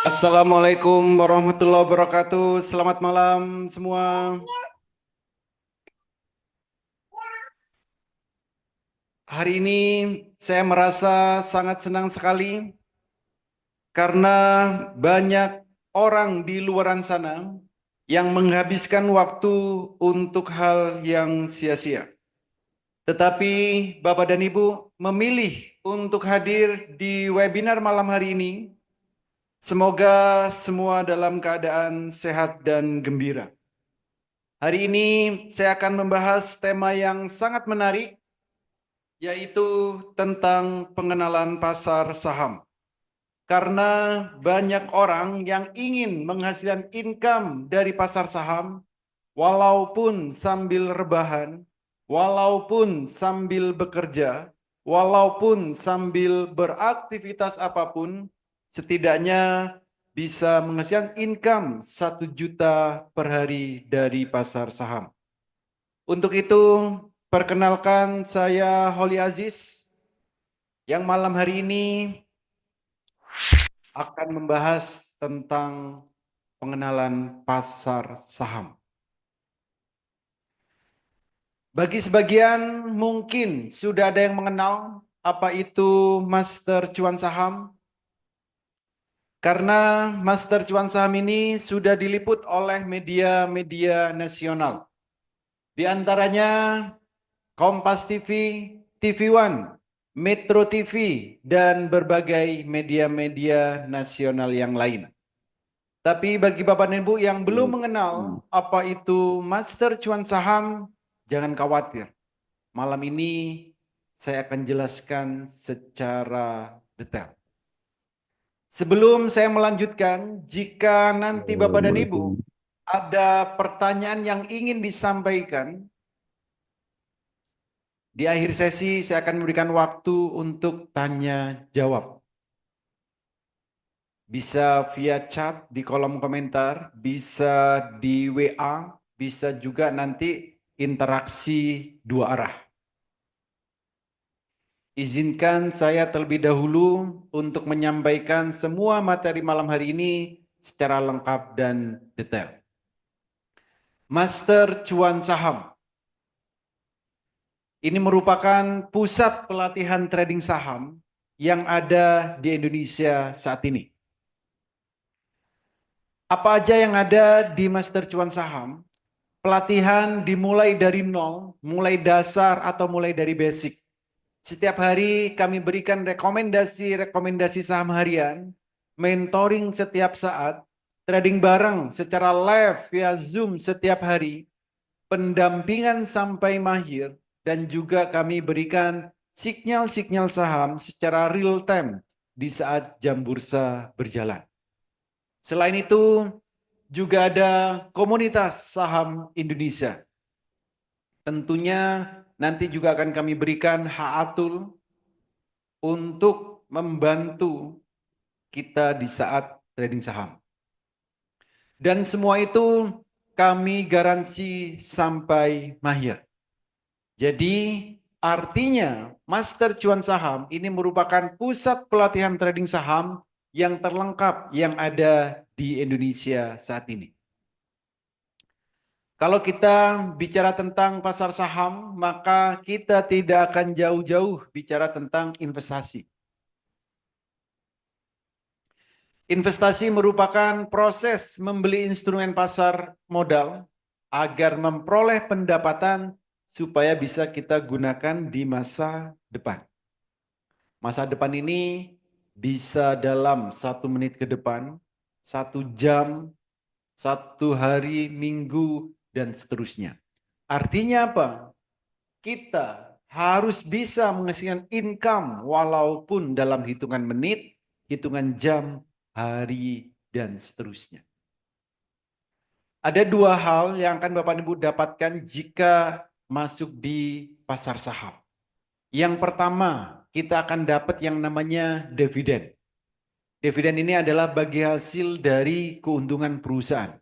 Assalamualaikum warahmatullahi wabarakatuh. Selamat malam semua. Hari ini saya merasa sangat senang sekali karena banyak orang di luaran sana yang menghabiskan waktu untuk hal yang sia-sia. Tetapi Bapak dan Ibu memilih untuk hadir di webinar malam hari ini. Semoga semua dalam keadaan sehat dan gembira. Hari ini saya akan membahas tema yang sangat menarik, yaitu tentang pengenalan pasar saham. Karena banyak orang yang ingin menghasilkan income dari pasar saham, walaupun sambil rebahan, walaupun sambil bekerja, walaupun sambil beraktivitas apapun, setidaknya bisa menghasilkan income 1 juta per hari dari pasar saham. Untuk itu, perkenalkan saya Holly Aziz yang malam hari ini akan membahas tentang pengenalan pasar saham. Bagi sebagian mungkin sudah ada yang mengenal apa itu Master Cuan Saham. Karena Master Cuan Saham ini sudah diliput oleh media-media nasional. Di antaranya Kompas TV, TV One, Metro TV, dan berbagai media-media nasional yang lain. Tapi bagi Bapak dan Ibu yang belum mengenal apa itu Master Cuan Saham, jangan khawatir. Malam ini saya akan jelaskan secara detail. Sebelum saya melanjutkan, jika nanti Bapak dan Ibu ada pertanyaan yang ingin disampaikan, di akhir sesi saya akan memberikan waktu untuk tanya jawab. Bisa via chat di kolom komentar, bisa di WA, bisa juga nanti interaksi dua arah. Izinkan saya terlebih dahulu untuk menyampaikan semua materi malam hari ini secara lengkap dan detail. Master Cuan Saham. Ini merupakan pusat pelatihan trading saham yang ada di Indonesia saat ini. Apa aja yang ada di Master Cuan Saham? Pelatihan dimulai dari nol, mulai dasar atau mulai dari basic. Setiap hari kami berikan rekomendasi saham harian, mentoring setiap saat, trading bareng secara live via Zoom setiap hari, pendampingan sampai mahir, dan juga kami berikan sinyal-sinyal saham secara real time di saat jam bursa berjalan. Selain itu, juga ada komunitas saham Indonesia. Tentunya nanti juga akan kami berikan Haatul untuk membantu kita di saat trading saham. Dan semua itu kami garansi sampai mahir. Jadi artinya Master Cuan Saham ini merupakan pusat pelatihan trading saham yang terlengkap yang ada di Indonesia saat ini. Kalau kita bicara tentang pasar saham, maka kita tidak akan jauh-jauh bicara tentang investasi. Investasi merupakan proses membeli instrumen pasar modal agar memperoleh pendapatan supaya bisa kita gunakan di masa depan. Masa depan ini bisa dalam 1 menit ke depan, 1 jam, 1 hari, minggu, dan seterusnya. Artinya apa? Kita harus bisa menghasilkan income walaupun dalam hitungan menit, hitungan jam, hari, dan seterusnya. Ada 2 hal yang akan Bapak Ibu dapatkan jika masuk di pasar saham. Yang pertama, kita akan dapat yang namanya dividen. Dividen ini adalah bagi hasil dari keuntungan perusahaan.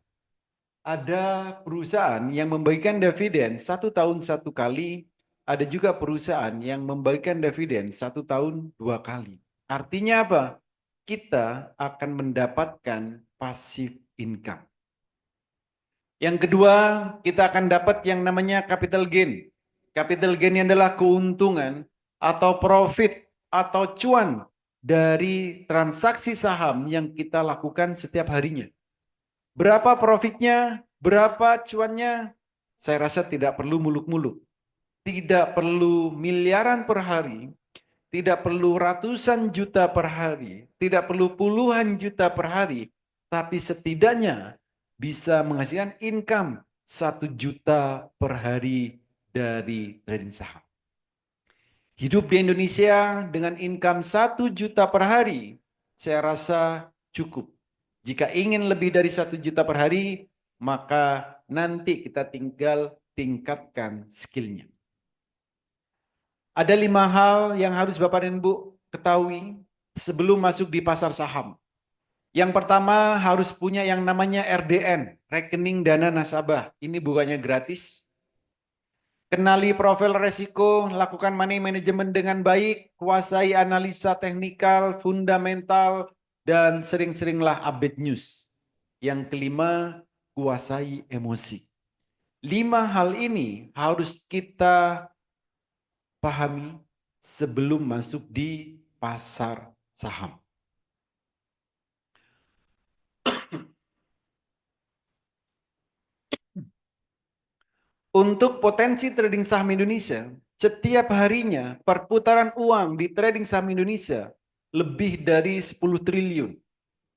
Ada perusahaan yang membagikan dividen 1 tahun 1 kali, ada juga perusahaan yang membagikan dividen 1 tahun 2 kali. Artinya apa? kita akan mendapatkan passive income. Yang kedua, kita akan dapat yang namanya capital gain. Capital gain adalah keuntungan atau profit atau cuan dari transaksi saham yang kita lakukan setiap harinya. Berapa profitnya, berapa cuannya, saya rasa tidak perlu muluk-muluk. Tidak perlu miliaran per hari, tidak perlu ratusan juta per hari, tidak perlu puluhan juta per hari, tapi setidaknya bisa menghasilkan income 1 juta per hari dari trading saham. Hidup di Indonesia dengan income 1 juta per hari, saya rasa cukup. Jika ingin lebih dari 1 juta per hari, maka nanti kita tinggal tingkatkan skillnya. Ada 5 hal yang harus Bapak dan Ibu ketahui sebelum masuk di pasar saham. Yang pertama harus punya yang namanya RDN, rekening dana nasabah. Ini bukannya gratis. Kenali profil resiko, lakukan money management dengan baik, kuasai analisa teknikal, fundamental, dan sering-seringlah update news. Yang kelima, kuasai emosi. 5 hal ini harus kita pahami sebelum masuk di pasar saham. Untuk potensi trading saham Indonesia, setiap harinya perputaran uang di trading saham Indonesia lebih dari 10 triliun.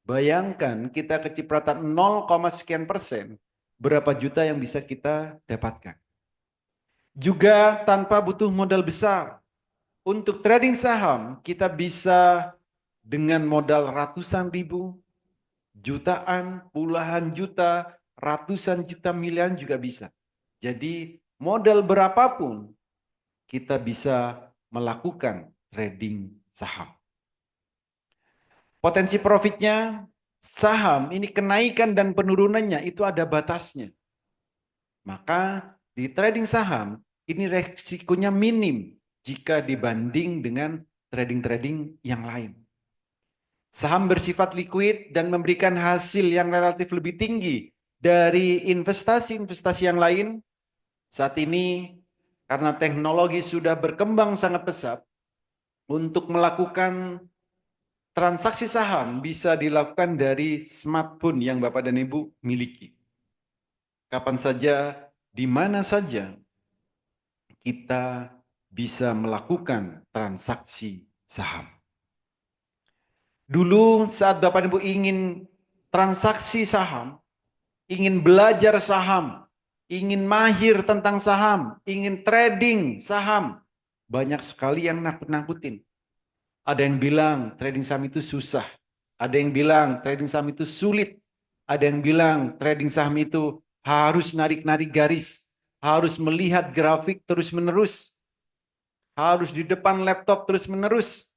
Bayangkan kita kecipratan 0, sekian persen, berapa juta yang bisa kita dapatkan. Juga tanpa butuh modal besar. Untuk trading saham, kita bisa dengan modal ratusan ribu, jutaan, puluhan juta, ratusan juta, miliaran juga bisa. Jadi modal berapapun kita bisa melakukan trading saham. Potensi profitnya, saham ini kenaikan dan penurunannya itu ada batasnya. Maka di trading saham ini resikonya minim jika dibanding dengan trading-trading yang lain. Saham bersifat liquid dan memberikan hasil yang relatif lebih tinggi dari investasi-investasi yang lain. Saat ini karena teknologi sudah berkembang sangat pesat, untuk melakukan transaksi saham bisa dilakukan dari smartphone yang Bapak dan Ibu miliki. Kapan saja, di mana saja kita bisa melakukan transaksi saham. Dulu saat Bapak dan Ibu ingin transaksi saham, ingin belajar saham, ingin mahir tentang saham, ingin trading saham, banyak sekali yang nakut-nakutin. Ada yang bilang trading saham itu susah. Ada yang bilang trading saham itu sulit. Ada yang bilang trading saham itu harus narik-narik garis. Harus melihat grafik terus-menerus. Harus di depan laptop terus-menerus.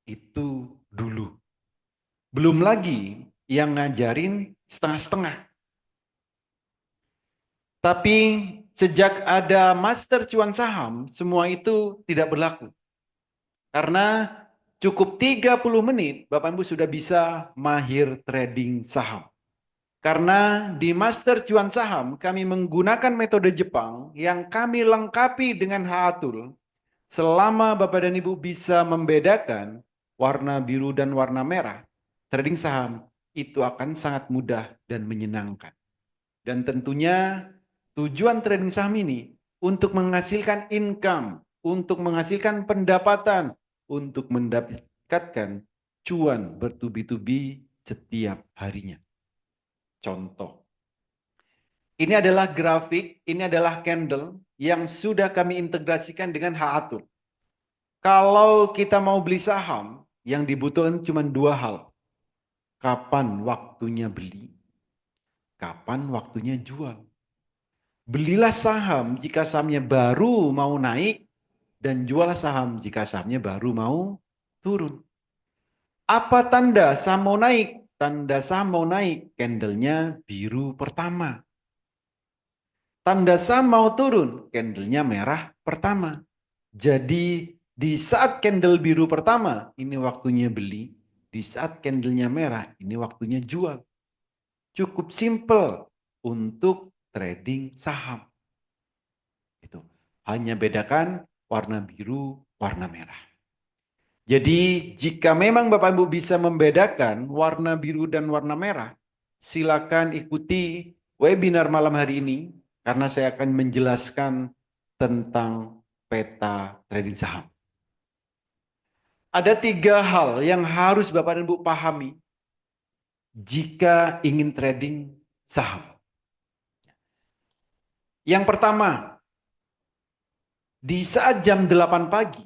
Itu dulu. Belum lagi yang ngajarin setengah-setengah. Tapi sejak ada master cuan saham, semua itu tidak berlaku. Karena cukup 30 menit, Bapak Ibu sudah bisa mahir trading saham. Karena di Master Cuan Saham, kami menggunakan metode Jepang yang kami lengkapi dengan Haatul. Selama Bapak dan Ibu bisa membedakan warna biru dan warna merah, trading saham itu akan sangat mudah dan menyenangkan. Dan tentunya tujuan trading saham ini untuk menghasilkan income, untuk menghasilkan pendapatan, untuk mendapatkan cuan bertubi-tubi setiap harinya. Contoh. Ini adalah grafik, ini adalah candle yang sudah kami integrasikan dengan Haatul. Kalau kita mau beli saham, yang dibutuhkan cuma 2 hal. Kapan waktunya beli, kapan waktunya jual. Belilah saham jika sahamnya baru mau naik, dan jual saham jika sahamnya baru mau turun. Apa tanda saham mau naik? Tanda saham mau naik, candlenya biru pertama. Tanda saham mau turun, candlenya merah pertama. Jadi di saat candle biru pertama, ini waktunya beli. Di saat candlenya merah, ini waktunya jual. Cukup simple untuk trading saham. Itu hanya bedakan warna biru, warna merah. Jadi jika memang Bapak Ibu bisa membedakan warna biru dan warna merah, silakan ikuti webinar malam hari ini karena saya akan menjelaskan tentang peta trading saham. Ada 3 hal yang harus Bapak dan Ibu pahami jika ingin trading saham. Yang pertama, di saat jam 8 pagi,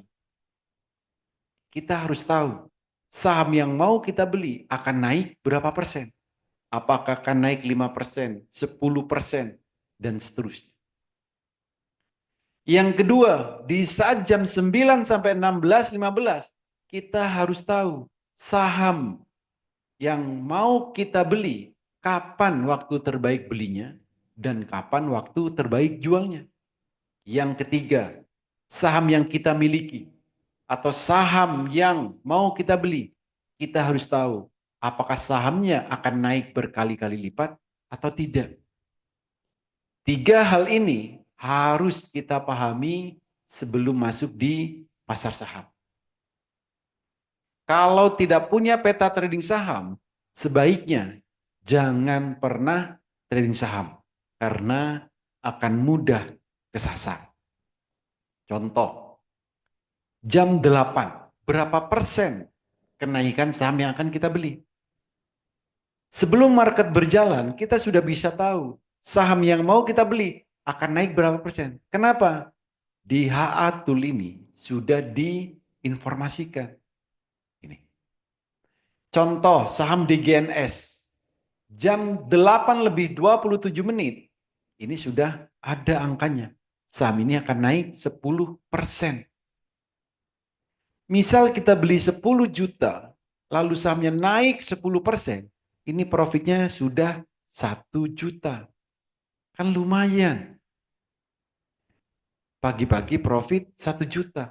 kita harus tahu saham yang mau kita beli akan naik berapa persen. Apakah akan naik 5%, 10%, dan seterusnya. Yang kedua, di saat jam 9 sampai 16.15, kita harus tahu saham yang mau kita beli, kapan waktu terbaik belinya, dan kapan waktu terbaik jualnya. Yang ketiga, saham yang kita miliki, atau saham yang mau kita beli, kita harus tahu apakah sahamnya akan naik berkali-kali lipat atau tidak. 3 hal ini harus kita pahami sebelum masuk di pasar saham. Kalau tidak punya peta trading saham, sebaiknya jangan pernah trading saham karena akan mudah kesasar. Contoh, jam 8, berapa persen kenaikan saham yang akan kita beli? Sebelum market berjalan, kita sudah bisa tahu saham yang mau kita beli akan naik berapa persen. Kenapa? Di HA Tool ini sudah diinformasikan. Ini. Contoh saham DGNS. Jam 8 lebih 27 menit. Ini sudah ada angkanya. Saham ini akan naik 10%. Misal kita beli 10 juta, lalu sahamnya naik 10%. Ini profitnya sudah 1 juta. Kan lumayan. Pagi-pagi profit 1 juta.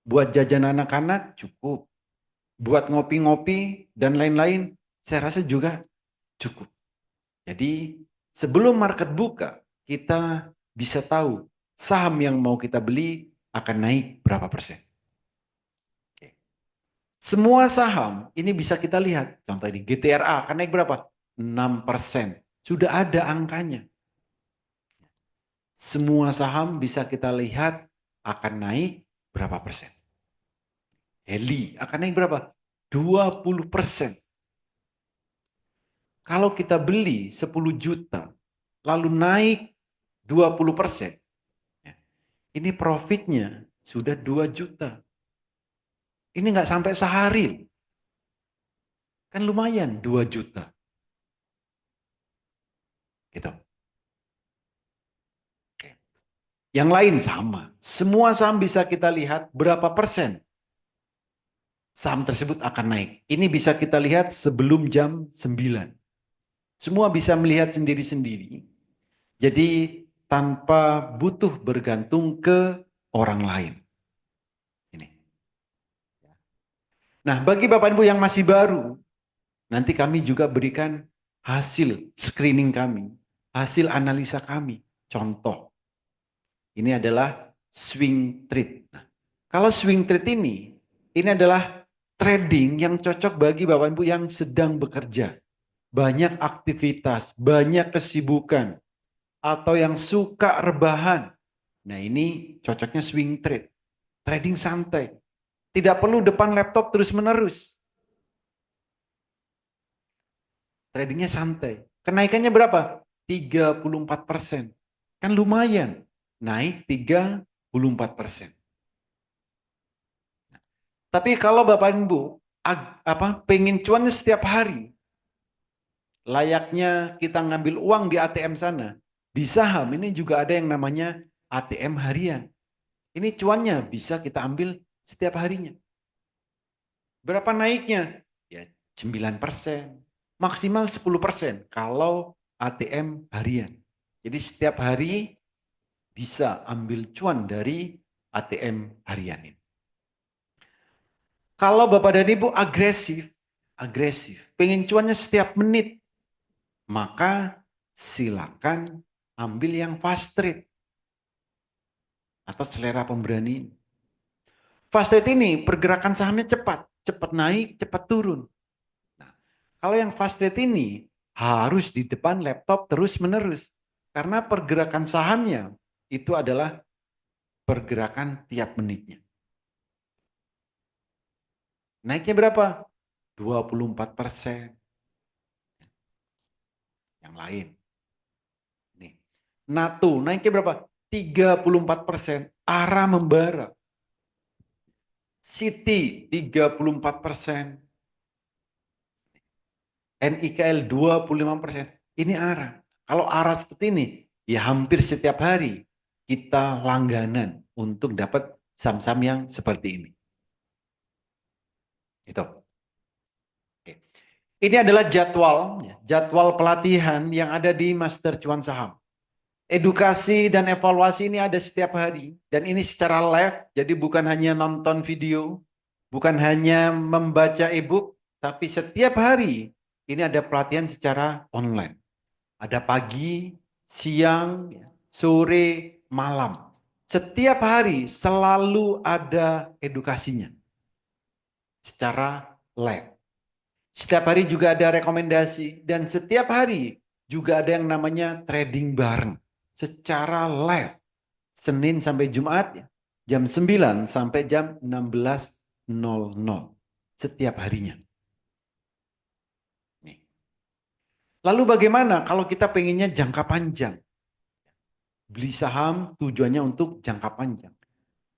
Buat jajan anak-anak cukup. Buat ngopi-ngopi dan lain-lain, saya rasa juga cukup. Jadi sebelum market buka, kita bisa tahu saham yang mau kita beli akan naik berapa persen. Semua saham ini bisa kita lihat. Contoh ini GTRA akan naik berapa? 6%. Sudah ada angkanya. Semua saham bisa kita lihat akan naik berapa persen. Heli akan naik berapa? 20%. Kalau kita beli 10 juta, lalu naik 20%, ini profitnya sudah 2 juta. Ini nggak sampai sehari. Kan lumayan 2 juta. Gitu. Yang lain sama. Semua saham bisa kita lihat berapa persen saham tersebut akan naik. Ini bisa kita lihat sebelum jam 9. Semua bisa melihat sendiri-sendiri. Jadi tanpa butuh bergantung ke orang lain. Ini. Nah, bagi Bapak Ibu yang masih baru, nanti kami juga berikan hasil screening kami, hasil analisa kami. Contoh, ini adalah swing trade. Nah, kalau swing trade ini adalah trading yang cocok bagi Bapak Ibu yang sedang bekerja. Banyak aktivitas, banyak kesibukan, atau yang suka rebahan. Nah ini cocoknya swing trade. Trading santai. Tidak perlu depan laptop terus-menerus. Tradingnya santai. Kenaikannya berapa? 34%. Kan lumayan. Naik 34%. Tapi kalau Bapak Ibu pengen cuannya setiap hari, layaknya kita ngambil uang di ATM sana, di saham ini juga ada yang namanya ATM harian. Ini cuannya bisa kita ambil setiap harinya. Berapa naiknya? Ya 9%, maksimal 10% kalau ATM harian. Jadi setiap hari bisa ambil cuan dari ATM harian ini. Kalau Bapak dan Ibu agresif, pengen cuannya setiap menit, maka silakan ambil yang fast trade atau selera pemberani. Fast trade ini pergerakan sahamnya cepat, cepat naik, cepat turun. Nah, kalau yang fast trade ini harus di depan laptop terus-menerus. Karena pergerakan sahamnya itu adalah pergerakan tiap menitnya. Naiknya berapa? 24%. Yang lain. Nih. NATO naiknya berapa? 34%. ARA membara. Citi 34%. NIKL 25%. Ini ARA. Kalau ARA seperti ini, ya hampir setiap hari kita langganan untuk dapat saham-saham yang seperti ini. Itu. Oke. Ini adalah jadwal pelatihan yang ada di Master Cuan Saham. Edukasi dan evaluasi ini ada setiap hari. Dan ini secara live, jadi bukan hanya nonton video, bukan hanya membaca e-book, tapi setiap hari ini ada pelatihan secara online. Ada pagi, siang, sore, malam. Setiap hari selalu ada edukasinya secara live. Setiap hari juga ada rekomendasi dan setiap hari juga ada yang namanya trading bareng secara live. Senin sampai Jumat ya, jam 9 sampai jam 16.00 setiap harinya. Nih. Lalu bagaimana kalau kita pengennya jangka panjang? Beli saham tujuannya untuk jangka panjang.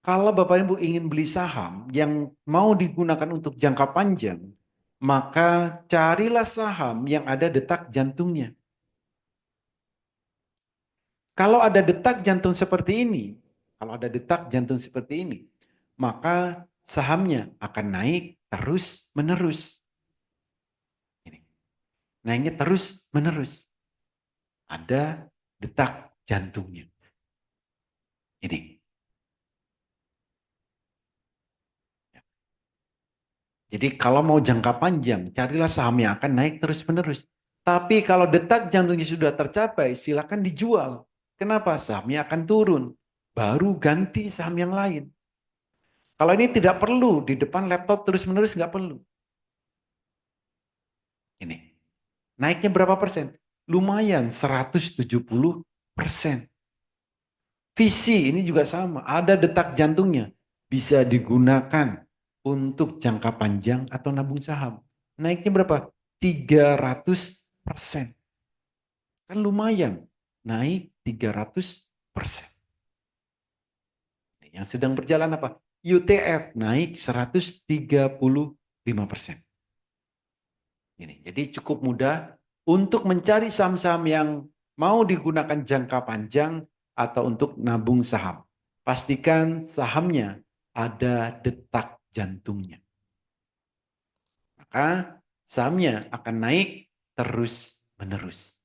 Kalau Bapak Ibu ingin beli saham yang mau digunakan untuk jangka panjang, maka carilah saham yang ada detak jantungnya. Kalau ada detak jantung seperti ini, maka sahamnya akan naik terus menerus. Ini. Naiknya terus menerus. Ada detak jantungnya. Ini. Jadi kalau mau jangka panjang, carilah saham yang akan naik terus menerus. Tapi kalau detak jantungnya sudah tercapai, silakan dijual. Kenapa? Sahamnya akan turun. Baru ganti saham yang lain. Kalau ini tidak perlu, di depan laptop terus menerus nggak perlu. Ini. Naiknya berapa persen? Lumayan 170%. Visi ini juga sama, ada detak jantungnya. Bisa digunakan untuk jangka panjang atau nabung saham. Naiknya berapa? 300%. Kan lumayan, naik 300%. Yang sedang berjalan apa? UTF naik 135%. Ini, jadi cukup mudah untuk mencari saham-saham yang mau digunakan jangka panjang atau untuk nabung saham. Pastikan sahamnya ada detak jantungnya. Maka sahamnya akan naik terus menerus.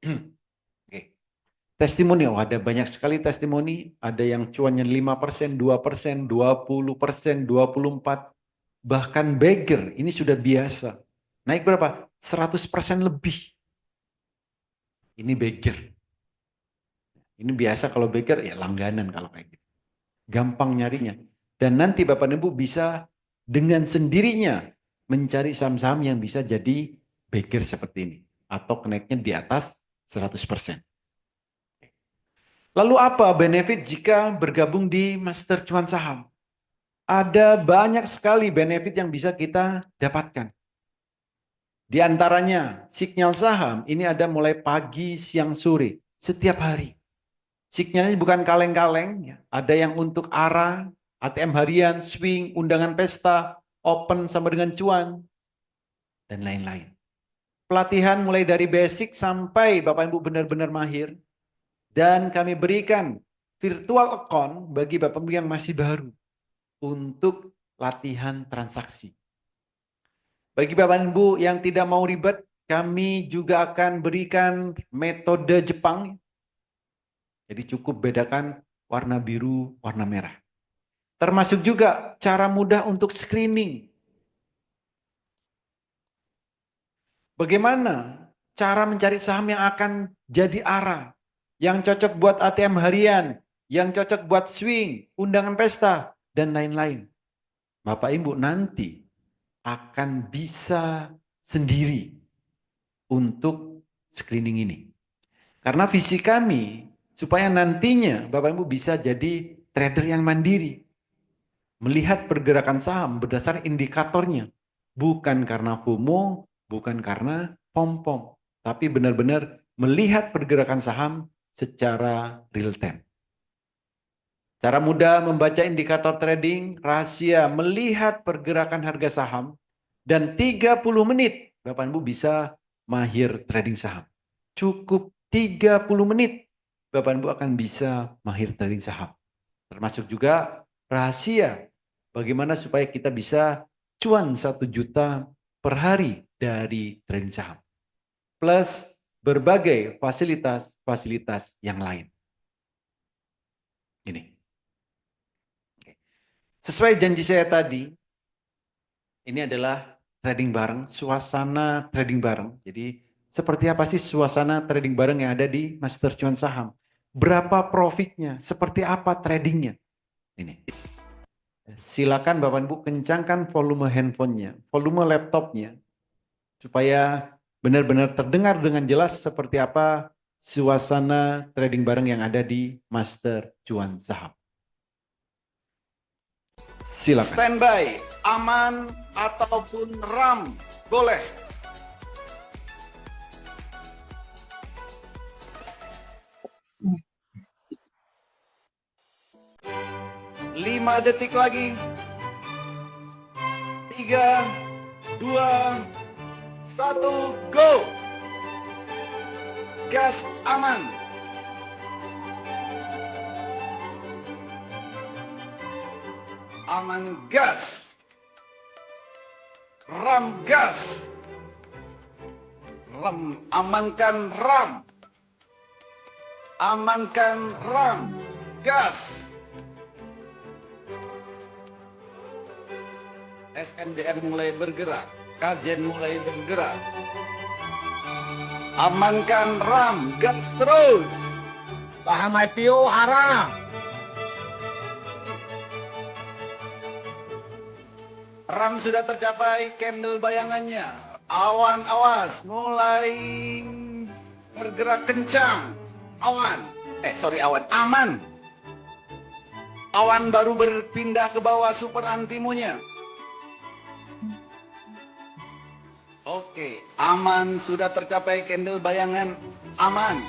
Oke. Testimoni, ada banyak sekali testimoni. Ada yang cuannya 5%, 2%, 20%, 24%. Bahkan Bagger, ini sudah biasa. Naik berapa? 100% lebih. Ini Bagger. Ini biasa kalau Bagger, ya langganan kalau kayak gitu. Gampang nyarinya. Dan nanti Bapak Ibu bisa dengan sendirinya mencari saham-saham yang bisa jadi Bagger seperti ini. Atau kenaiknya di atas 100%. Lalu apa benefit jika bergabung di Master Cuan Saham? Ada banyak sekali benefit yang bisa kita dapatkan. Di antaranya sinyal saham ini ada mulai pagi, siang, sore, setiap hari. Sinyalnya bukan kaleng-kaleng, ya. Ada yang untuk ARA, ATM harian, swing, undangan pesta, open sama dengan cuan, dan lain-lain. Pelatihan mulai dari basic sampai Bapak Ibu benar-benar mahir. Dan kami berikan virtual account bagi Bapak Ibu yang masih baru untuk latihan transaksi. Bagi Bapak Ibu yang tidak mau ribet, kami juga akan berikan metode Jepang. Jadi cukup bedakan warna biru, warna merah. Termasuk juga cara mudah untuk screening. Bagaimana cara mencari saham yang akan jadi arah, yang cocok buat ATM harian, yang cocok buat swing, undangan pesta, dan lain-lain. Bapak Ibu nanti akan bisa sendiri untuk screening ini. Karena visi kami supaya nantinya Bapak Ibu bisa jadi trader yang mandiri. Melihat pergerakan saham berdasar indikatornya. Bukan karena FOMO, bukan karena pom-pom. Tapi benar-benar melihat pergerakan saham secara real time. Cara mudah membaca indikator trading, rahasia melihat pergerakan harga saham, dan 30 menit Bapak Ibu bisa mahir trading saham. Cukup 30 menit Bapak Ibu akan bisa mahir trading saham. Termasuk juga rahasia bagaimana supaya kita bisa cuan 1 juta per hari dari trading saham. Plus berbagai fasilitas-fasilitas yang lain. Ini. Sesuai janji saya tadi, ini adalah trading bareng, suasana trading bareng. Jadi seperti apa sih suasana trading bareng yang ada di Master Cuan Saham? Berapa profitnya? Seperti apa tradingnya? Ini. Silakan Bapak Ibu kencangkan volume handphonenya, volume laptopnya, supaya benar-benar terdengar dengan jelas seperti apa suasana trading bareng yang ada di Master Cuan Saham. Silakan. Standby, aman ataupun RAM, boleh. Lima detik lagi. 3, 2, 1, go. Gas aman. Aman gas. RAM gas. RAM, amankan RAM. Amankan RAM. Gas. SNDR mulai bergerak. Kajen mulai bergerak. Amankan RAM. Gas terus. Saham IPO haram. RAM sudah tercapai candle bayangannya. Awan awas mulai bergerak kencang. Awan. Awan. Aman. Awan baru berpindah ke bawah super antimunya. Oke, aman sudah tercapai candle bayangan. Aman.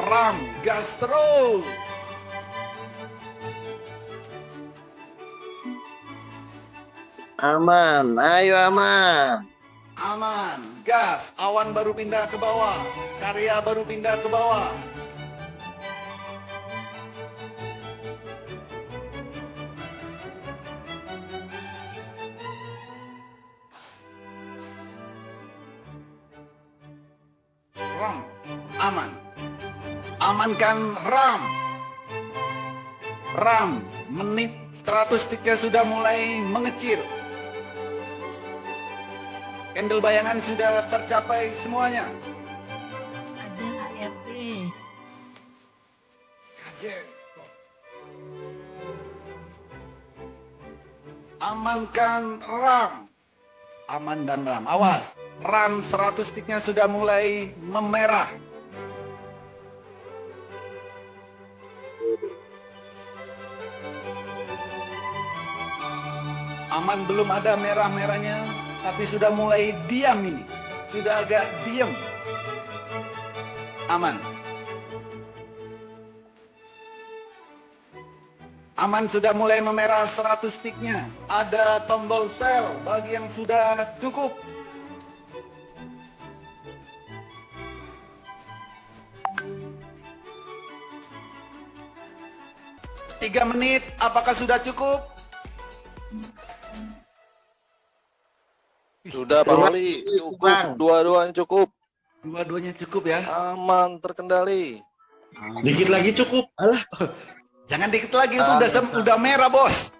RAM gas terus. Aman, ayo aman. Aman, gas, awan baru pindah ke bawah, karya baru pindah ke bawah. RAM, aman. Amankan RAM. RAM, menit 103 sudah mulai mengecil. Candle bayangan sudah tercapai semuanya. Ada HRD. Amankan RAM. Aman dan RAM. Awas, RAM 100 sticknya sudah mulai memerah. Aman belum ada merah-merahnya, tapi sudah mulai diam ini. Sudah agak diam. Aman. Aman sudah mulai memerah 100 sticknya. Ada tombol sell bagi yang sudah cukup. Tiga menit, apakah sudah cukup? Sudah Pak Wali, cukup. Dua-duanya cukup. Dua-duanya cukup ya. Aman, terkendali. Dikit lagi cukup. Alah. Jangan dikit lagi, itu udah merah, Bos.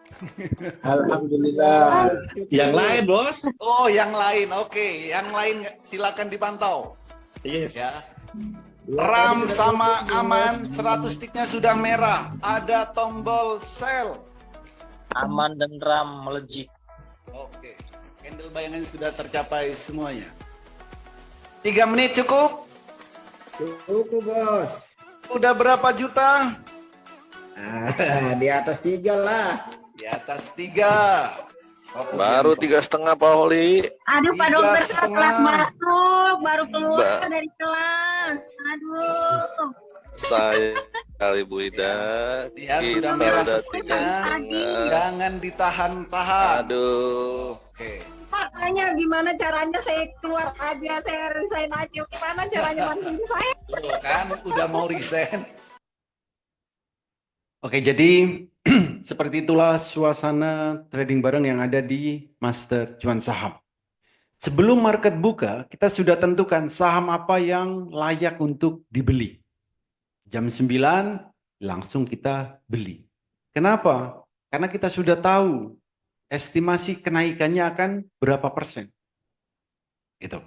Alhamdulillah. Yang lain, Bos. Oh, yang lain. Oke, yang lain silakan dipantau. Yes. Ya. RAM sama aman, 100 sticknya sudah merah. Ada tombol sell. Aman dan RAM melejit. Oke, candle bayangan sudah tercapai semuanya. 3 menit cukup? Cukup, Bos. Udah berapa juta? Di atas 3 lah. Di atas 3. Baru 3,5 Pak Oli. Aduh, Pak Dokter, Tiga saya telat setengah. masuk, baru keluar Mbak. dari kelas. Aduh. Saya kali Bu Ida. Ya, Kita sudah merah udah semuanya. 3,5. Jangan ditahan-tahan. Aduh. Oke. Makanya gimana caranya saya keluar aja, saya resign aja. Gimana caranya bantuin saya? Tuh kan, udah mau resign. Oke, jadi seperti itulah suasana trading bareng yang ada di Master Cuan Saham. Sebelum market buka, kita sudah tentukan saham apa yang layak untuk dibeli. Jam 9 langsung kita beli. Kenapa? Karena kita sudah tahu estimasi kenaikannya akan berapa persen. Itu.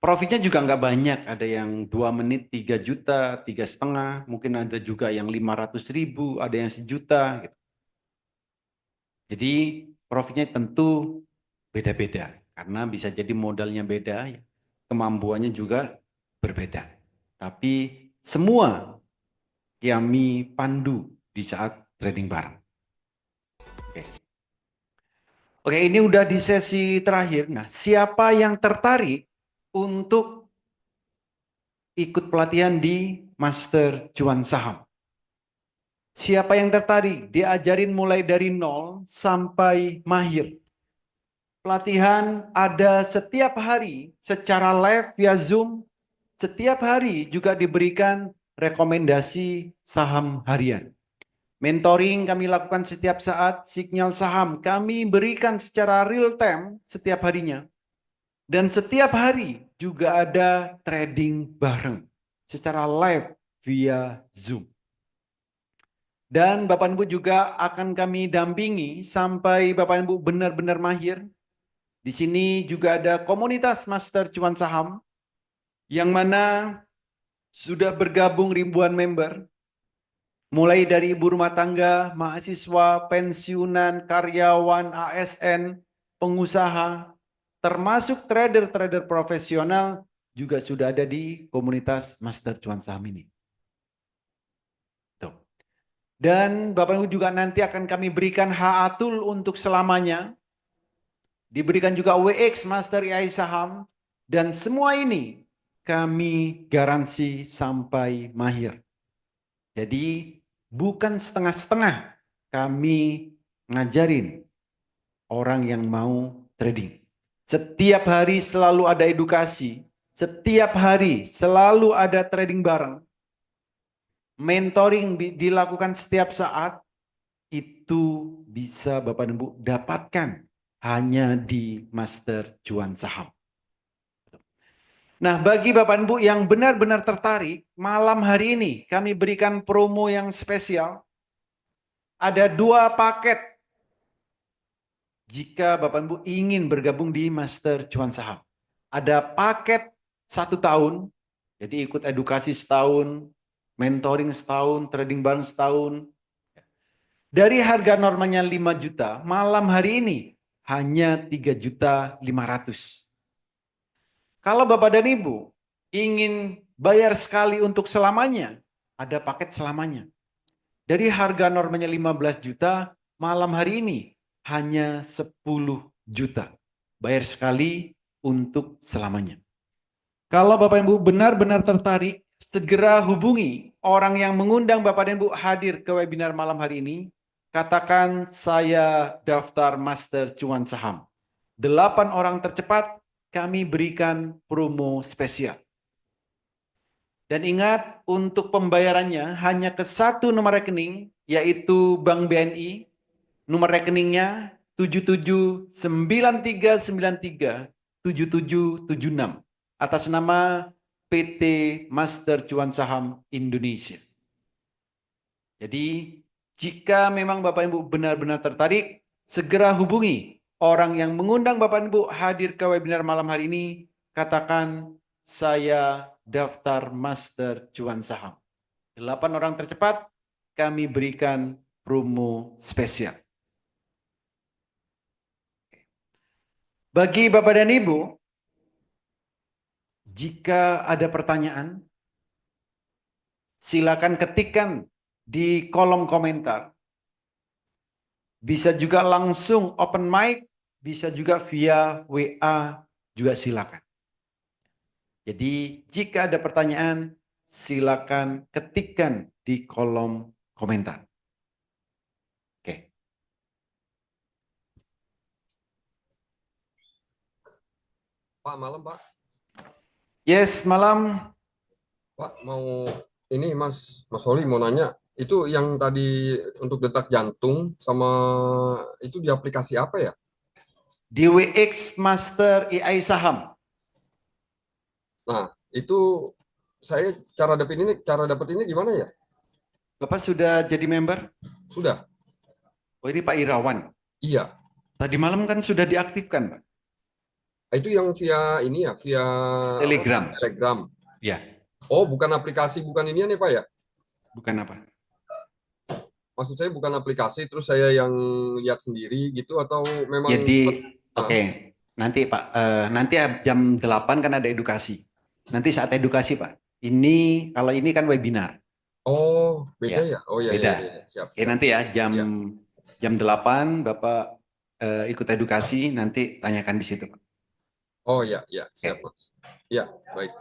Profitnya juga nggak banyak, ada yang 2 menit 3 juta, 3,5, mungkin ada juga yang 500.000, ada yang 1 juta. Gitu. Jadi profitnya tentu beda-beda, karena bisa jadi modalnya beda, ya. Kemampuannya juga berbeda. Tapi semua kami pandu di saat trading bareng. Oke, ini udah di sesi terakhir. Nah, siapa yang tertarik untuk ikut pelatihan di Master Cuan Saham? Siapa yang tertarik? Diajarin mulai dari nol sampai mahir. Pelatihan ada setiap hari secara live via Zoom. Setiap hari juga diberikan rekomendasi saham harian. Mentoring kami lakukan setiap saat, sinyal saham kami berikan secara real time setiap harinya. Dan setiap hari juga ada trading bareng secara live via Zoom. Dan Bapak Ibu juga akan kami dampingi sampai Bapak Ibu benar-benar mahir. Di sini juga ada komunitas Master Cuan Saham yang mana sudah bergabung ribuan member. Mulai dari ibu rumah tangga, mahasiswa, pensiunan, karyawan, ASN, pengusaha, termasuk trader-trader profesional juga sudah ada di komunitas Master Cuan Saham ini. Tuh. Dan Bapak Ibu juga nanti akan kami berikan HA Tool untuk selamanya. Diberikan juga WX Master AI Saham. Dan semua ini kami garansi sampai mahir. Jadi bukan setengah-setengah kami ngajarin orang yang mau trading. Setiap hari selalu ada edukasi. Setiap hari selalu ada trading bareng. Mentoring dilakukan setiap saat. Itu bisa Bapak dan Ibu dapatkan hanya di Master Cuan Saham. Nah, bagi Bapak Ibu yang benar-benar tertarik, malam hari ini kami berikan promo yang spesial. Ada 2 paket jika Bapak Ibu ingin bergabung di Master Cuan Saham. Ada paket 1 tahun, jadi ikut edukasi setahun, mentoring setahun, trading bareng setahun. Dari harga normalnya 5 juta, malam hari ini hanya 3.500.000. Kalau Bapak dan Ibu ingin bayar sekali untuk selamanya, ada paket selamanya. Dari harga normalnya 15 juta, malam hari ini hanya 10 juta. Bayar sekali untuk selamanya. Kalau Bapak Ibu benar-benar tertarik, segera hubungi orang yang mengundang Bapak dan Ibu hadir ke webinar malam hari ini. Katakan saya daftar Master Cuan Saham. 8 orang tercepat kami berikan promo spesial. Dan ingat, untuk pembayarannya hanya ke 1 nomor rekening, yaitu Bank BNI. Nomor rekeningnya 7793937776 atas nama PT Master Cuan Saham Indonesia. Jadi jika memang Bapak Ibu benar-benar tertarik, segera hubungi orang yang mengundang Bapak Ibu hadir ke webinar malam hari ini. Katakan, saya daftar Master Cuan Saham. 8 orang tercepat kami berikan promo spesial. Bagi Bapak dan Ibu, jika ada pertanyaan, silakan ketikkan di kolom komentar. Bisa juga langsung open mic, bisa juga via WA, juga silakan. Jadi jika ada pertanyaan, silakan ketikkan di kolom komentar. Oke. Pak, malam Pak. Yes, malam. Pak, mau ini Mas Holi mau nanya, itu yang tadi untuk detak jantung sama itu di aplikasi apa ya? Di WX Master AI Saham. Nah, itu saya cara dapat ini gimana ya? Bapak sudah jadi member? Sudah. Oh, ini Pak Irawan. Iya. Tadi malam kan sudah diaktifkan, Pak. Itu yang via ini ya, via Telegram. Telegram. Ya, Oh, bukan aplikasi, bukan ini ya Pak ya? bukan apa? Maksud saya bukan aplikasi, terus saya yang lihat sendiri gitu atau memang? Jadi, oke. Nanti Pak, nanti jam 8 kan ada edukasi. Nanti saat edukasi Pak. Ini, kalau ini kan webinar. Oh, beda ya? Oh iya, Beda. iya. Siap. Oke, nanti ya jam Ya. jam 8 Bapak ikut edukasi, nanti tanyakan di situ Pak. Oh iya, siap Mas. Ya, baik.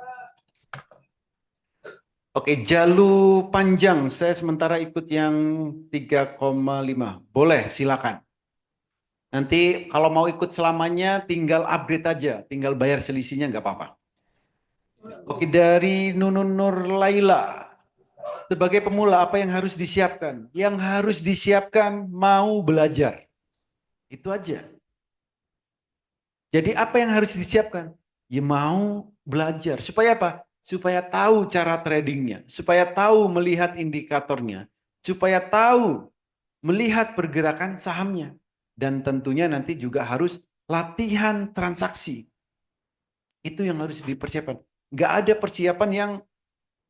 Oke, Jalu panjang. Saya sementara ikut yang 3,5. Boleh, silakan. Nanti kalau mau ikut selamanya tinggal upgrade aja, tinggal bayar selisihnya nggak apa-apa. Oke, dari Nunun Nur Laila. Sebagai pemula apa yang harus disiapkan? Yang harus disiapkan mau belajar. Itu aja. Jadi apa yang harus disiapkan? Ya mau belajar. Supaya apa? Supaya tahu cara tradingnya. Supaya tahu melihat indikatornya. Supaya tahu melihat pergerakan sahamnya. Dan tentunya nanti juga harus latihan transaksi. Itu yang harus dipersiapkan. Nggak ada persiapan yang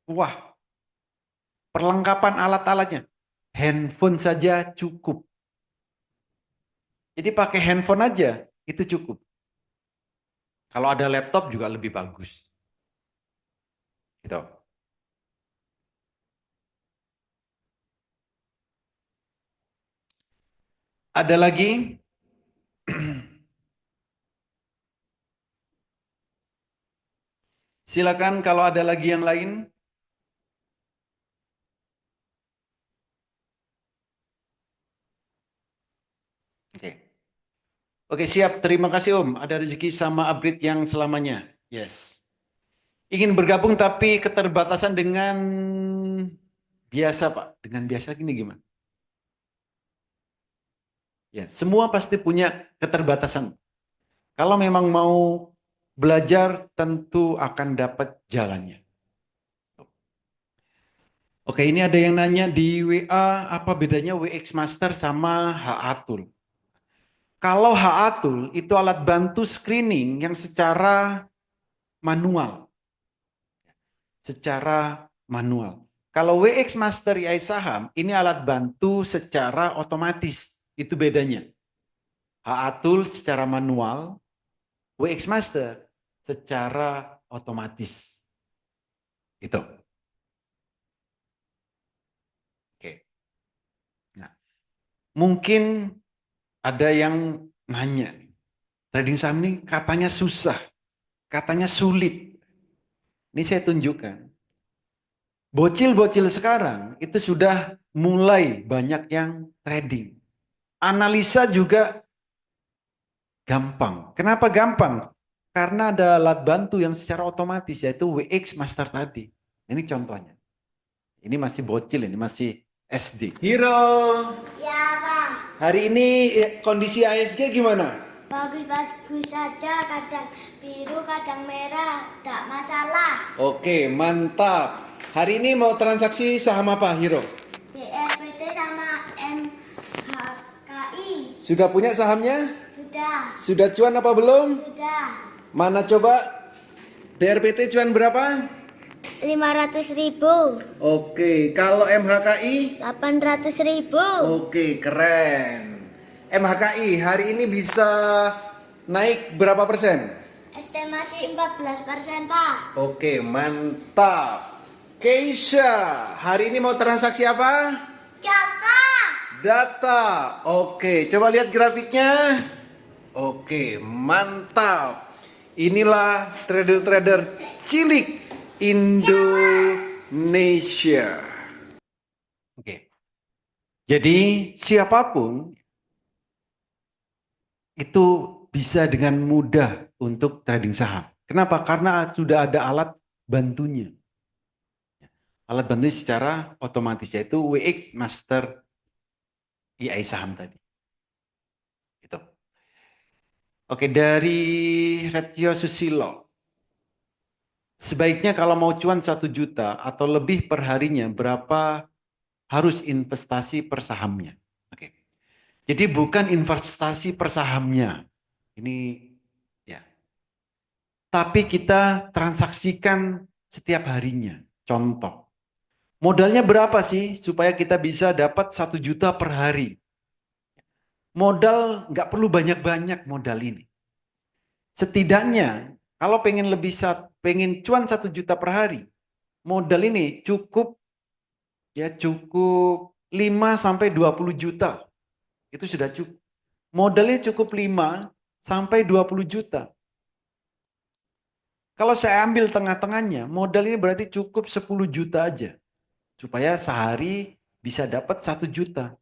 wah. Perlengkapan alat-alatnya. Handphone saja cukup. Jadi pakai handphone aja itu cukup. Kalau ada laptop juga lebih bagus. Gitu. Ada lagi? Silakan kalau ada lagi yang lain. Oke. Oke, siap. Terima kasih Om. Ada rezeki sama upgrade yang selamanya. Yes. Ingin bergabung tapi keterbatasan dengan biasa, Pak. Dengan biasa gini gimana? Ya, semua pasti punya keterbatasan. Kalau memang mau belajar tentu akan dapat jalannya. Oke, ini ada yang nanya di WA apa bedanya WX Master sama HA Tool. Kalau HA Tool itu alat bantu screening yang secara manual. Secara manual. Kalau WX Master AI Saham ini alat bantu secara otomatis. Itu bedanya. HA Tool secara manual, WX Master secara otomatis. Itu. Oke. Nah, mungkin ada yang nanya, trading saham ini katanya susah, katanya sulit. Ini saya tunjukkan. Bocil-bocil sekarang itu sudah mulai banyak yang trading. Analisa juga gampang. Kenapa gampang? Karena ada alat bantu yang secara otomatis yaitu WX Master tadi. Ini contohnya. Ini masih bocil, ini masih SD. Hero. Ya, Bang. Hari ini kondisi ASG gimana? Bagus-bagus saja, kadang biru, kadang merah, tidak masalah. Oke, mantap. Hari ini mau transaksi saham apa, Hero? BRP Sudah punya sahamnya? Sudah. Sudah cuan apa belum? Sudah. Mana coba? BRPT cuan berapa? 500.000. Oke, kalau MHKI? 800.000. Oke, keren. MHKI hari ini bisa naik berapa persen? Estimasi 14%, Pak. Oke, mantap. Keisha, hari ini mau transaksi apa? Jaka. Data. Oke, coba lihat grafiknya. Oke, mantap. Inilah trader-trader cilik Indonesia. Oke. Jadi siapapun itu bisa dengan mudah untuk trading saham. Kenapa? Karena sudah ada alat bantunya. Alat bantunya secara otomatis, yaitu WX Master AI saham tadi. Gitu. Oke, dari Retio Susilo. Sebaiknya kalau mau cuan 1 juta atau lebih per harinya, berapa harus investasi per sahamnya? Oke. Jadi bukan investasi per sahamnya. Ini ya. Tapi kita transaksikan setiap harinya. Contoh. Modalnya berapa sih supaya kita bisa dapat 1 juta per hari? Modal nggak perlu banyak-banyak modal ini. Setidaknya kalau pengen pengen cuan 1 juta per hari, modal ini cukup 5 sampai 20 juta. Itu sudah cukup. Modalnya cukup 5 sampai 20 juta. Kalau saya ambil tengah-tengahnya, modal ini berarti cukup 10 juta aja. Supaya sehari bisa dapat 1 juta.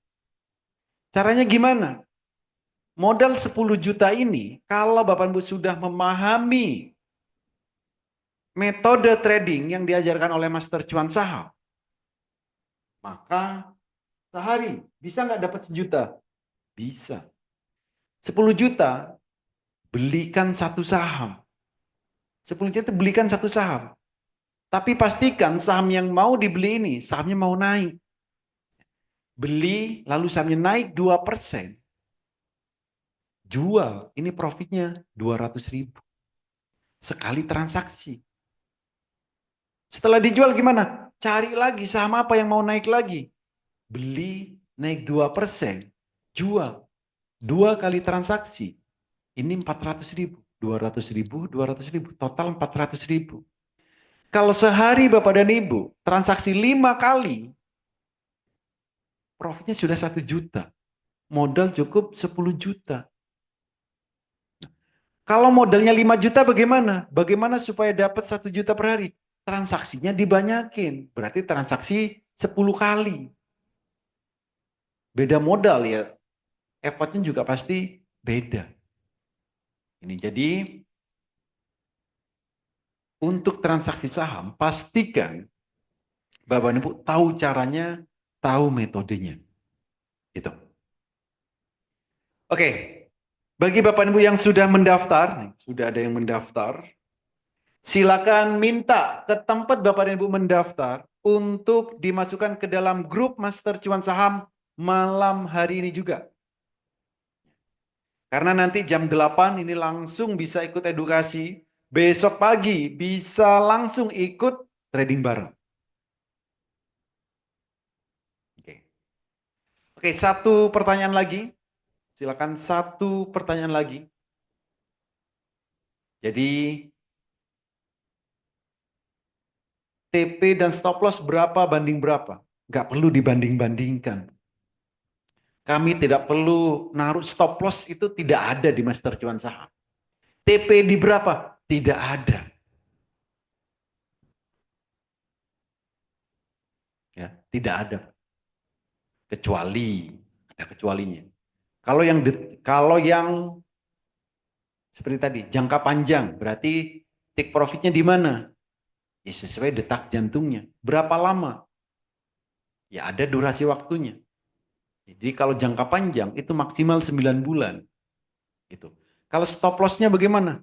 Caranya gimana? Modal 10 juta ini, kalau Bapak Ibu sudah memahami metode trading yang diajarkan oleh Master Cuan Saham, maka sehari bisa nggak dapat 1 juta? Bisa. 10 juta, belikan 1 saham. 10 juta belikan 1 saham. Tapi pastikan saham yang mau dibeli ini, sahamnya mau naik. Beli, lalu sahamnya naik 2%. Jual, ini profitnya 200.000. Sekali transaksi. Setelah dijual gimana? Cari lagi saham apa yang mau naik lagi. Beli, naik 2%. Jual. 2 kali transaksi. Ini 400.000. 200.000, 200.000. Total 400.000. Kalau sehari Bapak dan Ibu transaksi 5 kali, profitnya sudah 1 juta. Modal cukup 10 juta. Kalau modalnya 5 juta bagaimana? Bagaimana supaya dapat 1 juta per hari? Transaksinya dibanyakin. Berarti transaksi 10 kali. Beda modal ya. Effortnya juga pasti beda. Ini jadi untuk transaksi saham pastikan Bapak Ibu tahu caranya, tahu metodenya. Itu. Oke. Bagi Bapak Ibu yang sudah mendaftar, sudah ada yang mendaftar, silakan minta ke tempat Bapak Ibu mendaftar untuk dimasukkan ke dalam grup Master Cuan Saham malam hari ini juga. Karena nanti jam 8 ini langsung bisa ikut edukasi, besok pagi bisa langsung ikut trading bareng. Oke, 1 pertanyaan lagi. Silakan 1 pertanyaan lagi. Jadi TP dan stop loss berapa banding berapa? Nggak perlu dibanding-bandingkan. Kami tidak perlu naruh stop loss, itu tidak ada di Master Cuan Saham. TP di berapa? Tidak ada. Ya, tidak ada. Kecuali, ada kecualinya. Kalau yang seperti tadi, jangka panjang, berarti take profitnya di mana? Ya sesuai detak jantungnya. Berapa lama? Ya ada durasi waktunya. Jadi kalau jangka panjang itu maksimal 9 bulan. Gitu. Kalau stop loss-nya bagaimana?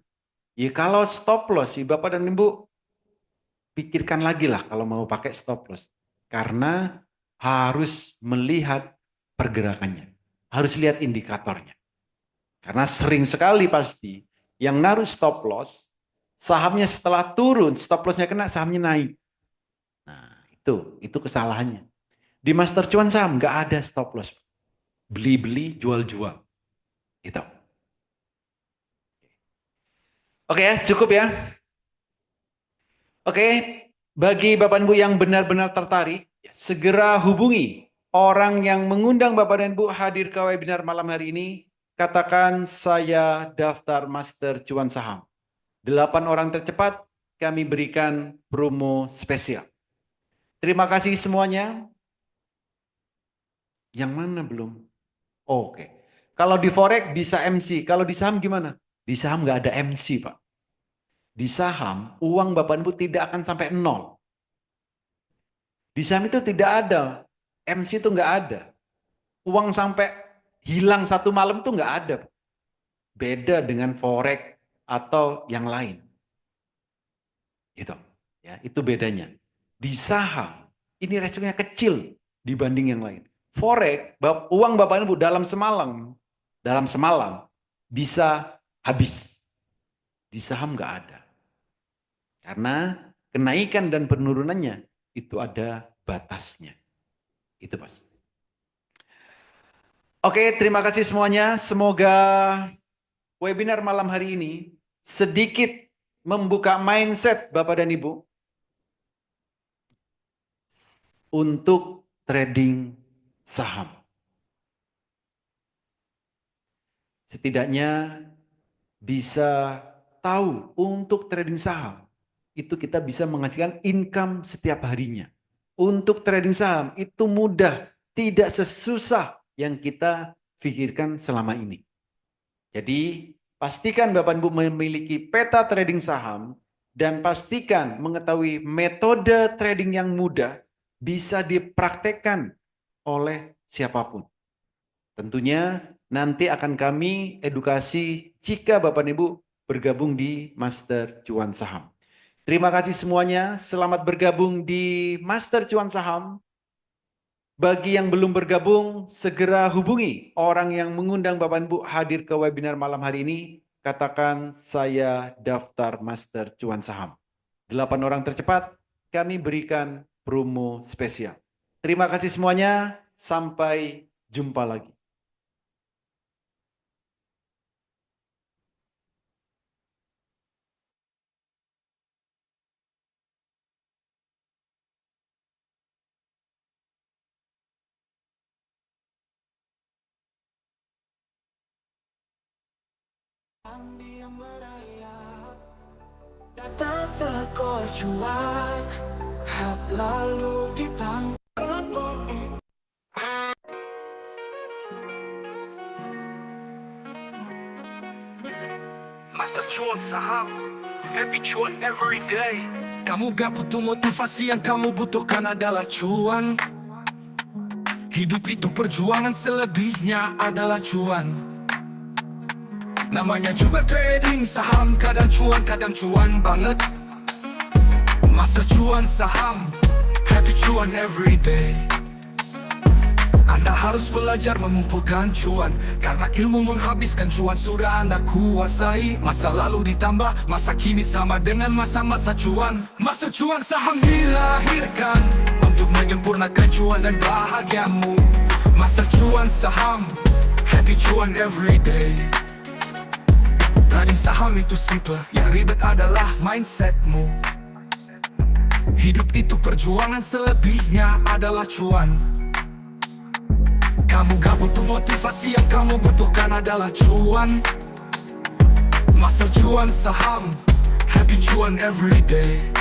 Ya kalau stop loss, ya Bapak dan Ibu pikirkan lagi lah kalau mau pakai stop loss. Karena harus melihat pergerakannya. harus lihat indikatornya. Karena sering sekali pasti yang naruh stop loss, sahamnya setelah turun, stop lossnya kena, sahamnya naik. Nah, itu kesalahannya. Di Master Cuan Saham nggak ada stop loss. Beli-beli, jual-jual. Itu. Oke ya, cukup ya. Oke, bagi Bapak Ibu yang benar-benar tertarik, segera hubungi orang yang mengundang Bapak dan Ibu hadir ke webinar malam hari ini. Katakan saya daftar Master Cuan Saham. 8 orang tercepat kami berikan promo spesial. Terima kasih semuanya. Yang mana belum? Oke. Kalau di Forex bisa MC, kalau di saham gimana? Di saham nggak ada MC, Pak. Di saham, uang Bapak Ibu tidak akan sampai 0. Di saham itu tidak ada. MC itu nggak ada. Uang sampai hilang 1 malam itu nggak ada. Beda dengan Forex atau yang lain. Gitu. Ya, itu bedanya. Di saham, ini resikonya kecil dibanding yang lain. Forex, uang Bapak Ibu dalam semalam bisa habis. Di saham nggak ada. Karena kenaikan dan penurunannya itu ada batasnya. Itu Mas. Oke, terima kasih semuanya. Semoga webinar malam hari ini sedikit membuka mindset Bapak dan Ibu untuk trading saham. Setidaknya bisa tahu untuk trading saham itu kita bisa menghasilkan income setiap harinya. Untuk trading saham itu mudah, tidak sesusah yang kita pikirkan selama ini. Jadi pastikan Bapak Ibu memiliki peta trading saham dan pastikan mengetahui metode trading yang mudah bisa dipraktekkan oleh siapapun. Tentunya nanti akan kami edukasi jika Bapak Ibu bergabung di Master Cuan Saham. Terima kasih semuanya, selamat bergabung di Master Cuan Saham. Bagi yang belum bergabung, segera hubungi orang yang mengundang Bapak Ibu hadir ke webinar malam hari ini. Katakan saya daftar Master Cuan Saham. 8 orang tercepat kami berikan promo spesial. Terima kasih semuanya, sampai jumpa lagi. Dia merayap, datang seekor cuan, lalu ditangkap. Master Cuan Saham, happy cuan every day. Kamu gak butuh motivasi, yang kamu butuhkan adalah cuan. Hidup itu perjuangan, selebihnya adalah cuan. Namanya juga trading saham, kadang cuan banget. Master Cuan Saham, happy cuan every day. Anda harus belajar mengumpulkan cuan, karena ilmu menghabiskan cuan sudah Anda kuasai. Masa lalu ditambah masa kini sama dengan masa-masa cuan. Master Cuan Saham dilahirkan untuk menyempurnakan cuan dan bahagiamu. Master Cuan Saham, happy cuan every day. Trading saham itu simple, yang ribet adalah mindsetmu. Hidup itu perjuangan, selebihnya adalah cuan. Kamu gak butuh motivasi, yang kamu butuhkan adalah cuan. Master Cuan Saham, happy cuan every day.